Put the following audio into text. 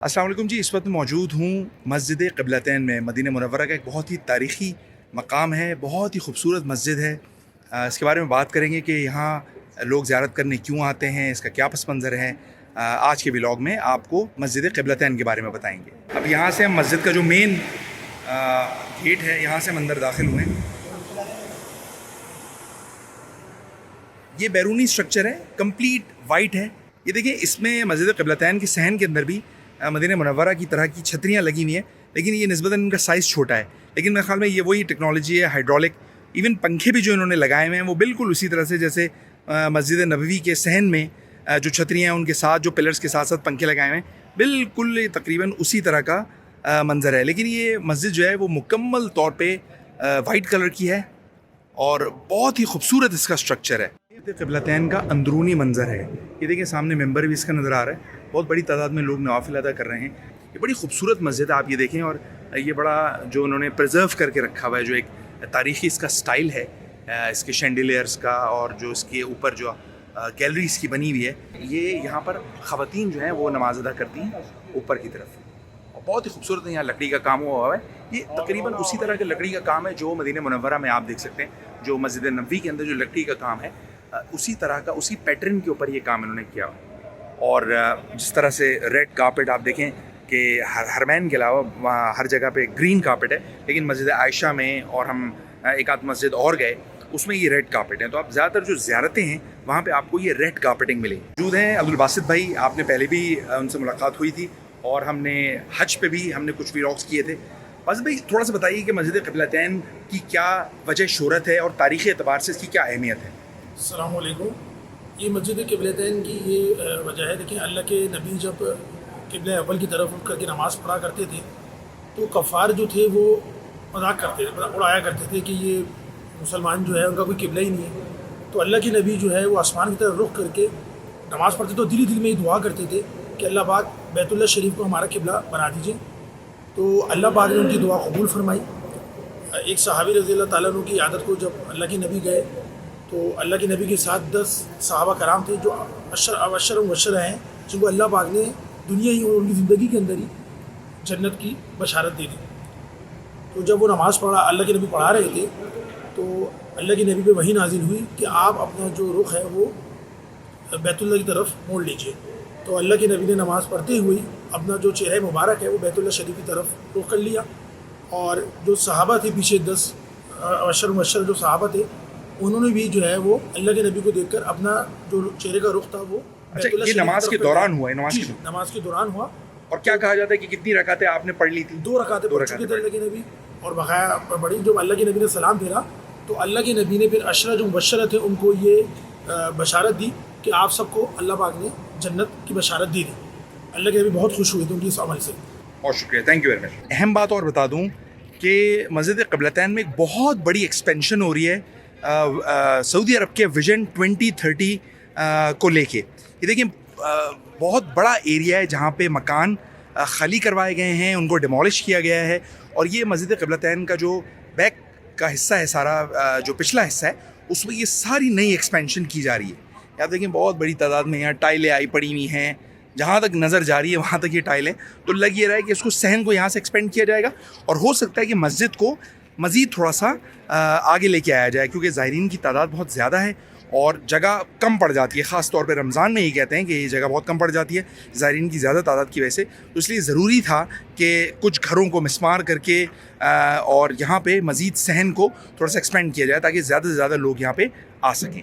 अस्सलाम वालेकुम जी। इस वक्त मौजूद हूँ मस्जिद क़िबलतैन में। मदीना मुनव्वरा का एक बहुत ही तारीख़ी मकाम है, बहुत ही खूबसूरत मस्जिद है। इसके बारे में बात करेंगे कि यहाँ लोग ज़ियारत करने क्यों आते हैं, इसका क्या पस मंज़र है। आज के व्लॉग में आपको मस्जिद क़िबलतैन के बारे में बताएंगे। अब यहाँ से हम मस्जिद का जो मेन गेट है, यहाँ से हम अंदर दाखिल हुए। ये बैरूनी स्ट्रक्चर है, कंप्लीट वाइट है। ये देखिए, इसमें मस्जिद क़िबलतैन के सहन के अंदर भी मदीना मुनव्वरा की तरह की छतरियाँ लगी हुई हैं, लेकिन ये निस्बतन इनका साइज़ छोटा है। लेकिन मेरे ख्याल में ये वही टेक्नोलॉजी है, हाइड्रोलिक। इवन पंखे भी जो इन्होंने लगाए हुए हैं वो बिल्कुल उसी तरह से जैसे मस्जिद नबवी के सहन में जो छतरियाँ हैं उनके साथ जो पिलर्स के साथ साथ पंखे लगाए हुए हैं, बिल्कुल तकरीबन उसी तरह का मंज़र है। लेकिन ये मस्जिद जो है वो मुकम्मल तौर पर वाइट कलर की है और बहुत ही खूबसूरत इसका स्ट्रक्चर है। क़िबलतैन का अंदरूनी मंज़र है। ये देखिए, सामने मेंबर भी इसका नज़र आ रहा है। बहुत बड़ी तादाद में लोग नवाफिल अदा कर रहे हैं। ये बड़ी खूबसूरत मस्जिद है, आप ये देखें। और ये बड़ा जो उन्होंने प्रिजर्व करके रखा हुआ है, जो एक तारीख़ी इसका स्टाइल है, इसके शैंडिलियर्स का, और जो इसके ऊपर जो गैलरी इसकी बनी हुई है, ये यहाँ पर ख़वातीन जो हैं वो नमाज अदा करती हैं ऊपर की तरफ। और बहुत ही खूबसूरत यहाँ लकड़ी का काम हुआ है। ये तकरीबन उसी तरह के लकड़ी का काम है जो मदीना मुनव्वरा में आप देख सकते हैं। जो मस्जिद नबवी के अंदर जो लकड़ी का काम है, उसी तरह का, उसी पैटर्न के ऊपर ये काम इन्होंने किया। और जिस तरह से रेड कारपेट आप देखें कि हरमैन के अलावा वहाँ हर जगह पे ग्रीन कारपेट है, लेकिन मस्जिद आयशा में और हम एक आध मस्जिद और गए उसमें ये रेड कारपेट है। तो आप ज़्यादातर जो ज़ियारतें हैं वहाँ पे आपको ये रेड कारपेटिंग मिलेगी। मौजूद हैं अब्दुल बासित भाई, आपने पहले भी उनसे मुलाकात हुई थी और हमने हज पे भी हमने कुछ व्लॉग्स किए थे। बासित भाई, थोड़ा सा बताइए कि मस्जिद क़िबलतैन की क्या वजह शोहरत है और तारीख़ी एतबार से इसकी क्या अहमियत है। अस्सलाम वालेकुम। ये मस्जिद क़िबलतैन की ये वजह है। देखिए, अल्लाह के नबी जब क़िबला अव्वल की तरफ उठ करके नमाज़ पढ़ा करते थे तो कफ़ार जो थे वो मजाक करते थे, उड़ाया करते थे कि ये मुसलमान जो है उनका कोई क़िबला ही नहीं है। तो अल्लाह के नबी जो है वो आसमान की तरफ रुख करके नमाज़ पढ़ते तो दिल में ही दुआ करते थे कि अल्लाह पाक बैतुल्लाह शरीफ को हमारा क़िबला बना दीजिए। तो अल्लाह पाक ने उनकी दुआ कबूल फरमाई। एक सहाबी रज़ी अल्लाह ताला अन्हु की आदत को जब अल्लाह के नबी गए तो अल्लाह के नबी के साथ 10 सहाबा कराम थे जो अबशर हैं, जिनको अल्लाह पाक ने दुनिया ही उनकी ज़िंदगी के अंदर ही जन्नत की बशारत दे दी। तो जब वो नमाज़ पढ़ा, अल्लाह के नबी पढ़ा रहे थे, तो अल्लाह के नबी पे वही नाजिल हुई कि आप अपना जो रुख है वो बैतुल्लाह की तरफ मोड़ लीजिए। तो अल्लाह के नबी ने नमाज़ पढ़ते हुए अपना जो चेहरा मुबारक है वो बैतुल्लाह शरीफ की तरफ रुख कर लिया। और जो सहाबा थे पीछे 10 अबशर जो सहाबा थे, उन्होंने भी जो है वो अल्लाह के नबी को देखकर अपना जो चेहरे का रुख था वो ये नमाज के दौरान हुआ है? नमाज के दौरान हुआ। और क्या कहा जाता है कि कितनी रकातें आपने पढ़ ली थी? 2 रकातें पढ़ चुके थे अल्लाह के नबी। और बकाया बड़ी जब अल्लाह के नबी ने सलाम फेरा तो अल्लाह के नबी ने फिर अशरा जो मुबशर थे उनको ये बशारत दी कि आप सबको अल्लाह पाक ने जन्नत की बशारत दी थी। अल्लाह के नबी बहुत खुश हुए थे उनकी इस अमल से। बहुत शुक्रिया, थैंक यू वेरी मच। अहम बात और बता दूँ कि मस्जिद क़िबलतैन में एक बहुत बड़ी एक्सपेंशन हो रही है सऊदी अरब के विजन 2030 को लेके। ये देखिए, बहुत बड़ा एरिया है जहाँ पे मकान खाली करवाए गए हैं, उनको डिमोलिश किया गया है। और ये मस्जिद क़िबलतैन का जो बैक का हिस्सा है, सारा जो पिछला हिस्सा है, उसमें ये सारी नई एक्सपेंशन की जा रही है। आप देखें, बहुत बड़ी तादाद में यहाँ टाइलें आई पड़ी हुई हैं, जहाँ तक नज़र जा रही है वहाँ तक ये टाइलें। तो लग ये रहा है कि इसको सहन को यहाँ से एक्सपेंड किया जाएगा और हो सकता है कि मस्जिद को मज़ीद थोड़ा सा आगे लेके आया जाए, क्योंकि ज़ायरीन की तादाद बहुत ज़्यादा है और जगह कम पड़ जाती है। ख़ास तौर पे रमज़ान में ये कहते हैं कि ये जगह बहुत कम पड़ जाती है ज़ायरीन की ज़्यादा तादाद की वजह से। तो इसलिए ज़रूरी था कि कुछ घरों को मिसमार करके और यहाँ पे मज़ीद सहन को थोड़ा सा एक्सपेंड किया जाए ताकि ज़्यादा से ज़्यादा लोग यहाँ पे आ सकें।